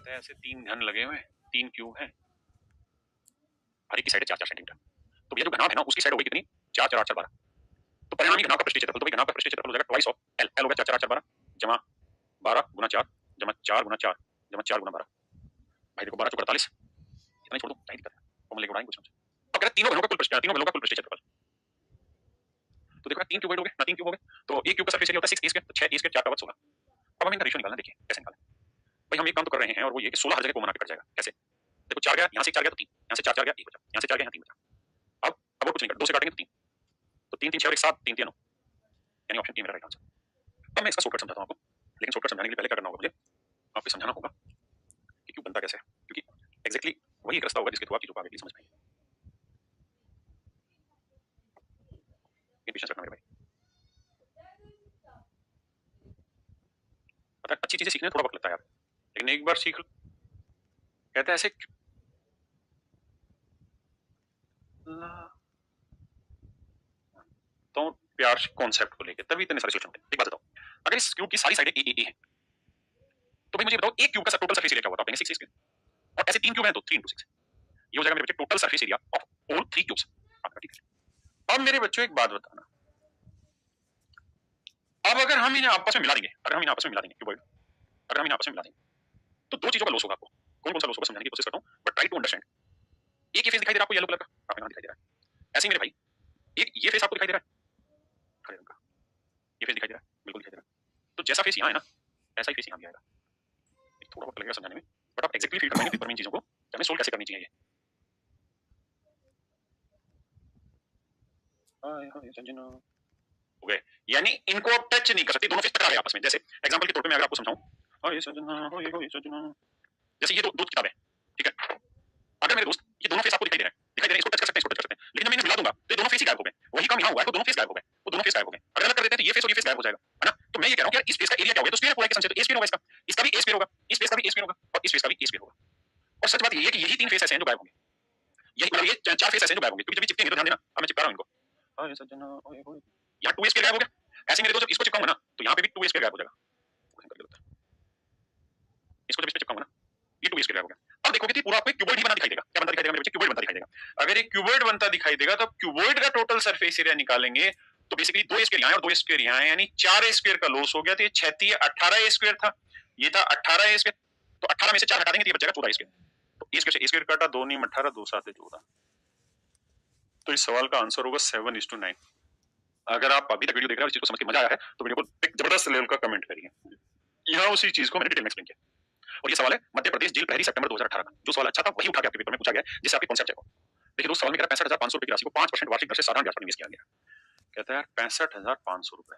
कहता है ऐसे 3 घन लगे हुए हैं, 3 क्यूब हैं, हर एक की साइड 4-4 सेंटीमीटर। तो भैया जो घनाभ है ना उसकी साइड होगी कितनी? 4 4 8 12। तो परिणामी घनाभ का पृष्ठीय क्षेत्रफल, तो भाई घनाभ का पृष्ठीय क्षेत्रफल हो जाएगा ट्वाइस ऑफ एल। एल हो गया 4 4 8 12 जमा 12 गुना 4 जमा 4 गुना 4 जमा 4 गुना 12। भाई देखो 12 चौक 48, इतना ही छोड़ दो, क्या दिक्कत है? फॉर्मूला लेके उड़ाएंगे कुछ हमसे। अब कह रहा है तीनों घनों का कुल पृष्ठीय, तीनों घनों का कुल पृष्ठीय क्षेत्रफल। तो देखो 3 क्यूबॉइड हो गए ना, 3 क्यूब हो गए, तो एक क्यूब का सरफेस एरिया होता है 6 a स्क्वायर, तो 6 a स्क्वायर 4 का 16। अब हम इनका रेशियो निकालना, देखिए कैसे निकालें। भाई हम एक काम तो कर रहे हैं और वो ये कि 16 हर जगह कॉमन आके कट जाएगा। कैसे? देखो 4 गया, यहाँ से 4 गया तो 3, यहाँ से 4 गया 1 बचा, यहाँ से 4 गया यहाँ 3 बचा। अब और कुछ नहीं कर, 2 से काटेंगे तो 3, तो 3 3 6 और 1 7, 3 3 9, यानी ऑप्शन 3 मेरा राइट आंसर। अब मैं इसका शॉर्टकट समझाता हूं आपको, लेकिन शॉर्टकट समझाने के लिए पहले क्या करना होगा मुझे? आपको समझाना होगा कि क्यूब बनता कैसे है, क्योंकि एग्जैक्टली वही एक रास्ता होगा जिसके थ्रू आप चीजों को आगे समझ पाएंगे। ये पेशेंस रखना मेरे भाई, पता है अच्छी चीजें सीखने में थोड़ा वक्त लगता है यार, लेकिन एक बार सीख, कहता है ऐसे तो प्यार से कॉन्सेप्ट को लेके तभी इतने सारे सोल्यूशन होते हैं। एक बात बताओ, अगर इस क्यूब की सारी साइडें ए है, तो भाई मुझे बताओ एक क्यूब का टोटल सरफेस एरिया क्या होता है? 6 स्क्वायर, और ऐसे 3 क्यूब हैं तो 3 × 6, ये हो जाएगा मेरे बच्चे total surface area of all 3 cubes. ठीक है, अब मेरे बच्चों एक बात बताना, अब अगर हम इन्हें आपस में मिला देंगे, अगर हम इन्हें आपस में मिला देंगे क्यूबॉइड, अगर हम इन्हें आपस में मिला देंगे तो दो चीजों का लॉस होगा आपको। कौन कौन सा लॉस होगा समझाने की कोशिश करता हूं, बट ट्राई टू अंडरस्टैंड। एक ये फेस दिखाई दे रहा है आपको येलो कलर का, आपको यहां दिखाई दे रहा है। ऐसे ही मेरे भाई एक ये फेस आपको दिखाई दे रहा है हरे रंग का, ये फेस दिखाई दे रहा है, बिल्कुल दिखाई दे रहा है। तो जैसा फेस यहाँ है ना, ऐसा ही फेस यहाँ भी आएगा। थोड़ा वक्त लगेगा समझाने में, बट आप एक्जेक्टली फील कर पाएंगे पेपर में इन चीजों को कि हमें सोल्व कैसे करनी चाहिए। ये हो गए, यानी इनको आप टच नहीं कर सकते, दोनों फेस टकरा रहे आपस में। जैसे एग्जांपल के तौर पे मैं अगर आपको समझाऊं, जैसे ये दो किताबें, ठीक है, अगर मेरे दोस्त ये दोनों फेस आपको दिखाई दे रहे हैं, इसको टच कर सकते हैं, इसको टच कर सकते हैं, लेकिन मैं इन्हें मिला दूंगा तो ये दोनों फेस ही गायब हो गए। वही काम यहाँ हुआ है, तो दोनों फेस गायब हो गए, वो दोनों फेस गायब हो गए। अगर अलग कर देते हैं तो ये फेस और ये फेस गायब हो जाएगा, है ना? तो मैं ये कह रहा हूँ यार इस फेस का एरिया क्या होगा, तो स्फीयर पूरा के समझे, तो ए स्फीयर होगा, इसका भी ए स्फीयर होगा, इस फेस का भी ए स्फीयर होगा और इस फेस का भी ए स्फीयर होगा। और सच बात ये है कि यही 3 फेस ऐसे हैं जो गायब होंगे, यही मतलब ये 4 फेस ऐसे हैं जो गायब होंगे, क्योंकि जब ये चिपकेंगे तो ध्यान देना, अब मैं चिपका रहा हूं इनको, यहाँ 2 ए स्फीयर गायब हो गया। ऐसे मेरे दोस्त जब इसको चिपकाऊंगा ना तो यहाँ पे भी 2 ए स्फीयर गायब हो जाएगा, इसको जब इस पे चिपकाऊंगा ना ये 2 ए स्फीयर गायब हो गया। अब देखोगे कि पूरा आपको एक क्यूबॉइड ही बना दिखाई देगा। क्या बनता दिखाई देगा मेरे बच्चे? क्यूबॉइड बनता दिखाई देगा। अगर एक क्यूबॉइड बनता दिखाई देगा तो क्यूबॉइड का टोटल सरफेस एरिया निकालेंगे तो बेसिकली 2 स्क्वायर यहाँ और 2 स्क्वायर यहाँ है, यानी 4 स्क्वायर का लॉस हो गया। तो ये 36 18 स्क्वायर था, ये था 18 स्क्वायर, तो 18 में से 4 हटा देंगे तो ये बचेगा 14 स्क्वायर। तो ए स्क्वायर से ए स्क्वायर काटा, 2 × 18 2 7 14। तो इस सवाल का आंसर होगा 7:9। अगर आप अभी तक वीडियो देख रहे हैं और इस चीज को समझ के मजा आया है तो वीडियो को एक जबरदस्त लेवल का कमेंट करिए। यहाँ उसी चीज को मैंने डिटेल में एक्सप्लेन किया। और ये सवाल है मध्य प्रदेश जेल प्रहरी सितंबर 2018 का। जो सवाल अच्छा था वही उठा के आपके पेपर में पूछा गया जिससे आपके कॉन्सेप्ट चेक हो। देखिए दोस्त, सवाल में कह रहा है 65,500 रुपए की राशि को 5% वार्षिक दर से साधारण ब्याज पर निवेश किया गया। कहता है 65,500 रुपए